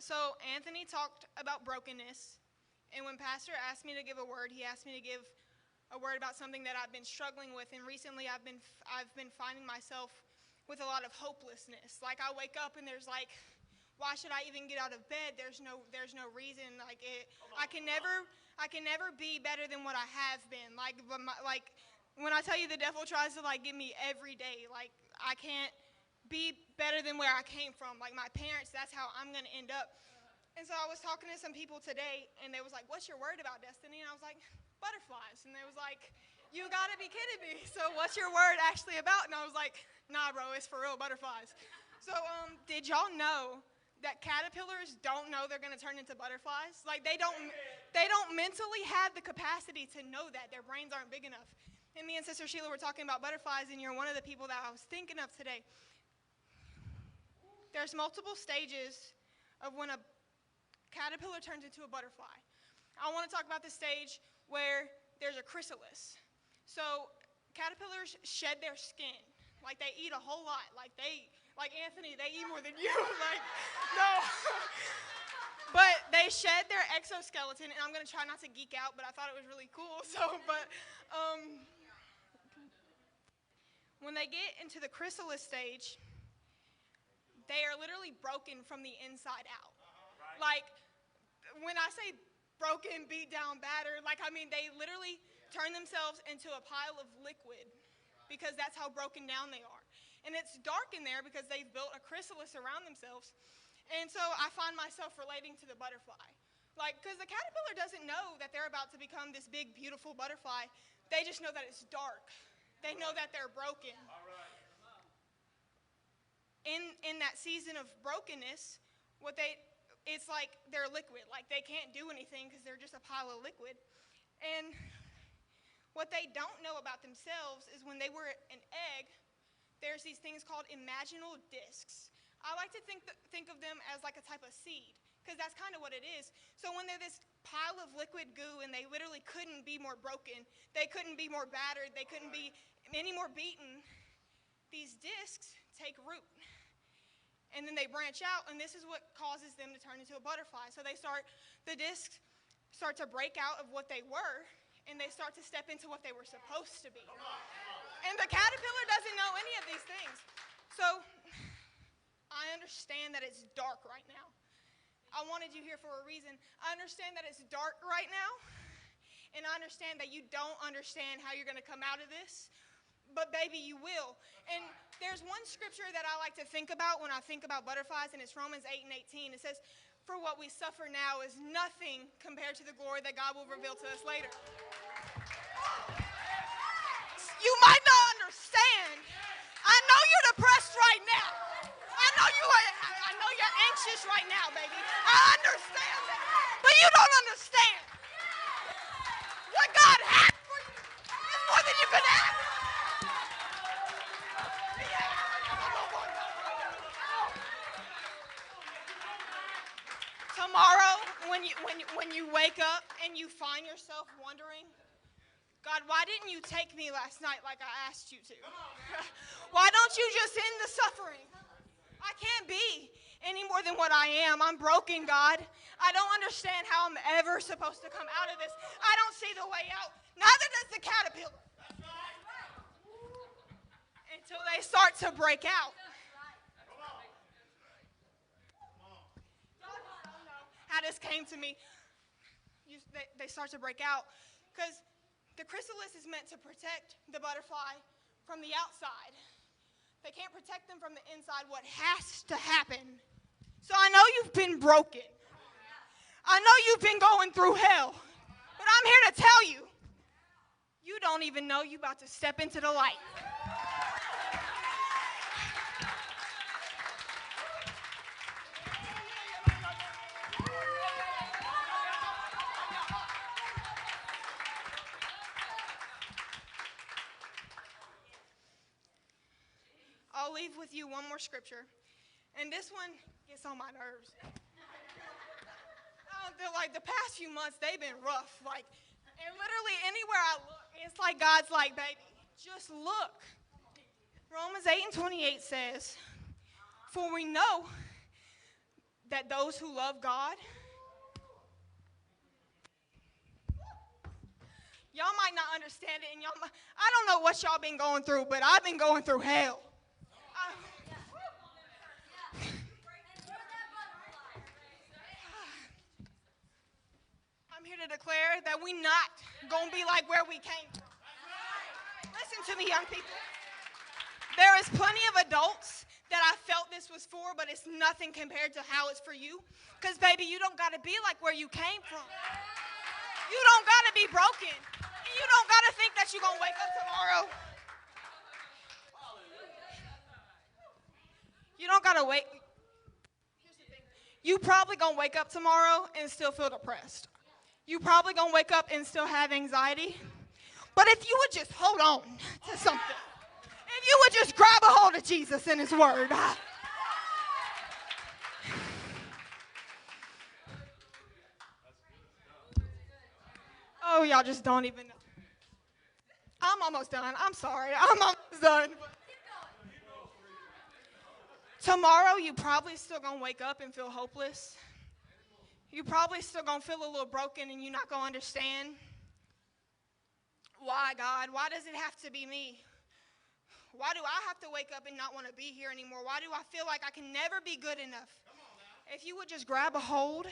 So Anthony talked about brokenness, and when Pastor asked me to give a word, he asked me to give a word about something that I've been struggling with, and recently I've been finding myself with a lot of hopelessness. Like I wake up and there's like, why should I even get out of bed? There's no reason. Like I can never be better than what I have been. Like when I tell you the devil tries to like get me every day, like I can't be better than where I came from. Like my parents, that's how I'm going to end up. And so I was talking to some people today, and they was like, what's your word about, Destiny? And I was like, butterflies. And they was like, you got to be kidding me. So what's your word actually about? And I was like, nah, bro, it's for real, butterflies. So did y'all know that caterpillars don't know they're going to turn into butterflies? Like they don't mentally have the capacity to know that. Their brains aren't big enough. And me and Sister Sheila were talking about butterflies, and you're one of the people that I was thinking of today. There's multiple stages of when a caterpillar turns into a butterfly. I want to talk about the stage where there's a chrysalis. So caterpillars shed their skin. Like they eat a whole lot. Like Anthony, they eat more than you. Like, no. But they shed their exoskeleton, and I'm going to try not to geek out, but I thought it was really cool. When they get into the chrysalis stage, they are literally broken from the inside out. Like, when I say broken, beat down, battered, they literally turn themselves into a pile of liquid because that's how broken down they are. And it's dark in there because they've built a chrysalis around themselves. And so I find myself relating to the butterfly. Because the caterpillar doesn't know that they're about to become this big, beautiful butterfly. They just know that it's dark. They know that they're broken. In that season of brokenness, it's like they're liquid. Like they can't do anything because they're just a pile of liquid. And what they don't know about themselves is when they were an egg, there's these things called imaginal discs. I like to think of them as like a type of seed, because that's kind of what it is. So when they're this pile of liquid goo and they literally couldn't be more broken, they couldn't be more battered, they couldn't be any more beaten, these discs take root. And then they branch out, and this is what causes them to turn into a butterfly. So the discs start to break out of what they were, and they start to step into what they were supposed to be. And the caterpillar doesn't know any of these things. So I understand that it's dark right now. I wanted you here for a reason. I understand that it's dark right now, and I understand that you don't understand how you're going to come out of this, but baby, you will. And there's one scripture that I like to think about when I think about butterflies, and it's Romans 8:18. It says, for what we suffer now is nothing compared to the glory that God will reveal to us later. You might not understand. I know you're depressed right now. I know you're anxious right now, baby. I understand that. But you don't understand. What God has for you is more than you can ask. Tomorrow, when you wake up and you find yourself wondering, God, why didn't you take me last night like I asked you to? Why don't you just end the suffering? I can't be any more than what I am. I'm broken, God. I don't understand how I'm ever supposed to come out of this. I don't see the way out. Neither does the caterpillar. Until they start to break out. How this came to me. They start to break out because the chrysalis is meant to protect the butterfly from the outside. They can't protect them from the inside. What has to happen? So I know you've been broken. I know you've been going through hell. But I'm here to tell you, you don't even know you're about to step into the light. I'll leave with you one more scripture, and this one gets on my nerves. The past few months, they've been rough. And literally anywhere I look, it's like God's like, baby, just look. Romans 8:28 says, for we know that those who love God, y'all might not understand it, and I don't know what y'all been going through, but I've been going through hell. I'm here to declare that we not going to be like where we came from. Listen to me, young people. There is plenty of adults that I felt this was for, but it's nothing compared to how it's for you. Because, baby, you don't got to be like where you came from. You don't got to be broken. And you don't got to think that you're going to wake up tomorrow. You don't got to wait. Here's the thing. You probably going to wake up tomorrow and still feel depressed. You probably going to wake up and still have anxiety. But if you would just hold on to something, if you would just grab a hold of Jesus and his word. Oh, y'all just don't even know. I'm almost done. I'm sorry. I'm almost done. Tomorrow, you probably still going to wake up and feel hopeless. You probably still going to feel a little broken and you're not going to understand. Why, God? Why does it have to be me? Why do I have to wake up and not want to be here anymore? Why do I feel like I can never be good enough? If you would just grab a hold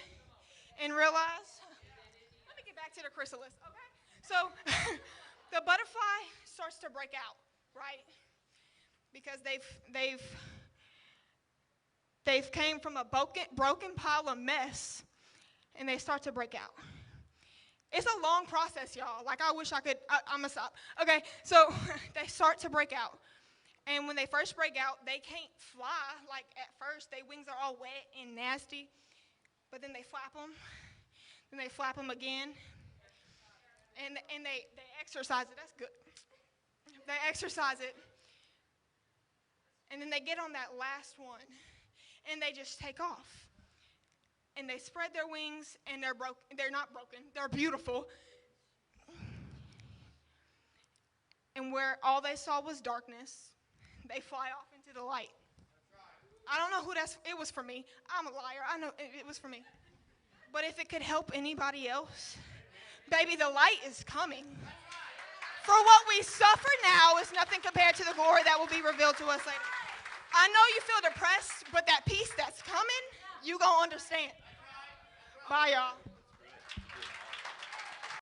and realize, let me get back to the chrysalis, okay? So the butterfly starts to break out, right? Because they've came from a broken pile of mess, and they start to break out. It's a long process, y'all. Like, I wish I could. I'm going to stop. Okay, so they start to break out. And when they first break out, they can't fly. Like, at first, their wings are all wet and nasty. But then they flap them. Then they flap them again. And they exercise it. That's good. They exercise it. And then they get on that last one. And they just take off. And they spread their wings, and they're not broken. They're beautiful. And where all they saw was darkness, they fly off into the light. I don't know who it was for me. I'm a liar. I know it was for me. But if it could help anybody else, baby, the light is coming. For what we suffer now is nothing compared to the glory that will be revealed to us later. I know you feel depressed, but that peace that's coming, you gonna understand. Bye, y'all.